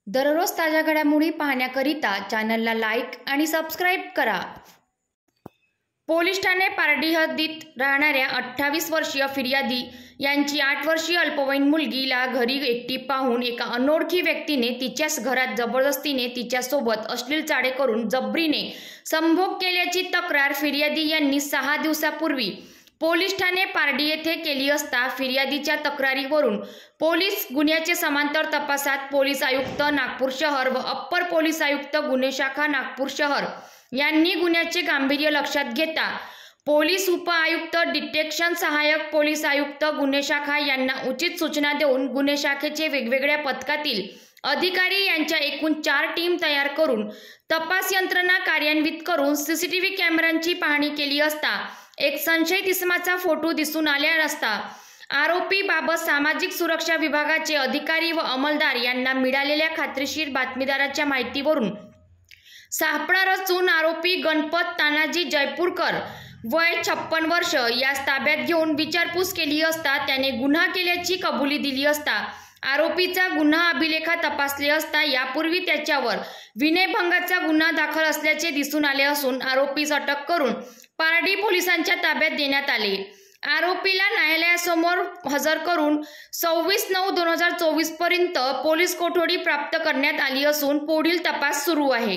दररोज ताज्या घडामोडी पाहण्याकरिता चॅनलला लाईक आणि सबस्क्राईब करा। पोलीस ठाणे पारडी हद्दीत राहणाऱ्या 28 वर्षीय फिर्यादी यांची 8 वर्षीय अल्पवयीन मुलगीला घरी एकटी पाहून एका अनोळखी व्यक्तीने तिच्याच घरात जबरदस्तीने तिच्यासोबत अश्लील चाळे करून जबरीने संभोग केल्याची तक्रार फिर्यादी यांनी 6 दिवसापूर्वी पोलीस ठाणे पारडी येथे केली असता फिर्यादीच्या तक्रारीवरून पोलीस गुन्ह्याचे समांतर तपासात पोलीस आयुक्त नागपूर शहर व अप्पर पोलीस आयुक्त गुन्हे शाखा नागपूर शहर यांनी गुन्ह्याचे गांभीर्य लक्षात घेता पोलीस उप आयुक्त डिटेक्शन सहाय्यक पोलीस आयुक्त गुन्हे शाखा यांना उचित सूचना देऊन गुन्हे शाखेचे वेगवेगळ्या पथकातील अधिकारी यांच्या एकूण 4 टीम तयार करून तपास यंत्रणा कार्यान्वित करून सीसीटीव्ही कॅमेऱ्यांची पाहणी केली असता एक संशयित इसमाचा फोटो दिसून आला असता आरोपी बाबत सामाजिक सुरक्षा विभागाचे अधिकारी व अंमलदार यांना मिळालेल्या खात्रीशीर बातमीदाराच्या माहितीवरून सापळा रचून आरोपी गणपत तानाजी जयपूरकर वय 56 वर्ष यास ताब्यात घेऊन विचारपूस केली असता त्याने गुन्हा केल्याची कबुली दिली असता आरोपीचा गुन्हा अभिलेखा तपासले असता यापूर्वी त्याच्यावर विनयभंगाचा गुन्हा दाखल असल्याचे दिसून आले असून आरोपीस अटक करून पारडी पोलिसांच्या ताब्यात देण्यात आले। आरोपीला न्यायालयासमोर हजर करून 26/9/2024 पर्यंत पोलीस कोठडी प्राप्त करण्यात आली असून पुढील तपास सुरू आहे।